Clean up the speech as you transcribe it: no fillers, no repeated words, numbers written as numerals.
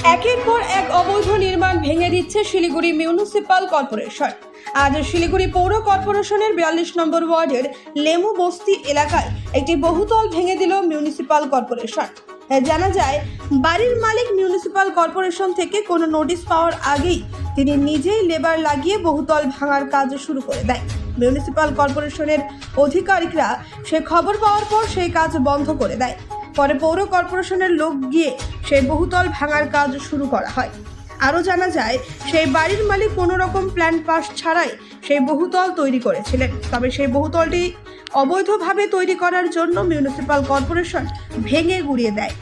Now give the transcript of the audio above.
একের পর এক অবৈধ নির্মাণ ভেঙে দিচ্ছে শিলিগুড়ি মিউনিসিপাল কর্পোরেশন। আজ শিলিগুড়ি পৌর কর্পোরেশনের 42 নম্বর ওয়ার্ডের লেমু বস্তি এলাকায় একটি বহুতল ভেঙে দিল মিউনিসিপাল কর্পোরেশন। জানা যায়, বাড়ির মালিক মিউনিসিপাল কর্পোরেশন থেকে কোনো নোটিশ পাওয়ার আগেই তিনি নিজেই লেবার লাগিয়ে বহুতল ভাঙার কাজ শুরু করে দেয়। মিউনিসিপাল কর্পোরেশনের আধিকারিকরা সে খবর পাওয়ার পর সেই কাজ বন্ধ করে দেয়। পরে পৌর কর্পোরেশনের লোক গিয়ে সেই বহুতল ভাঙার কাজ শুরু করা হয়। আরও জানা যায়, সেই বাড়ির মালিক কোনো রকম প্ল্যান পাস ছাড়াই সেই বহুতল তৈরি করেছিলেন। তবে সেই বহুতলটি অবৈধভাবে তৈরি করার জন্য মিউনিসিপাল কর্পোরেশন ভেঙে গুড়িয়ে দেয়।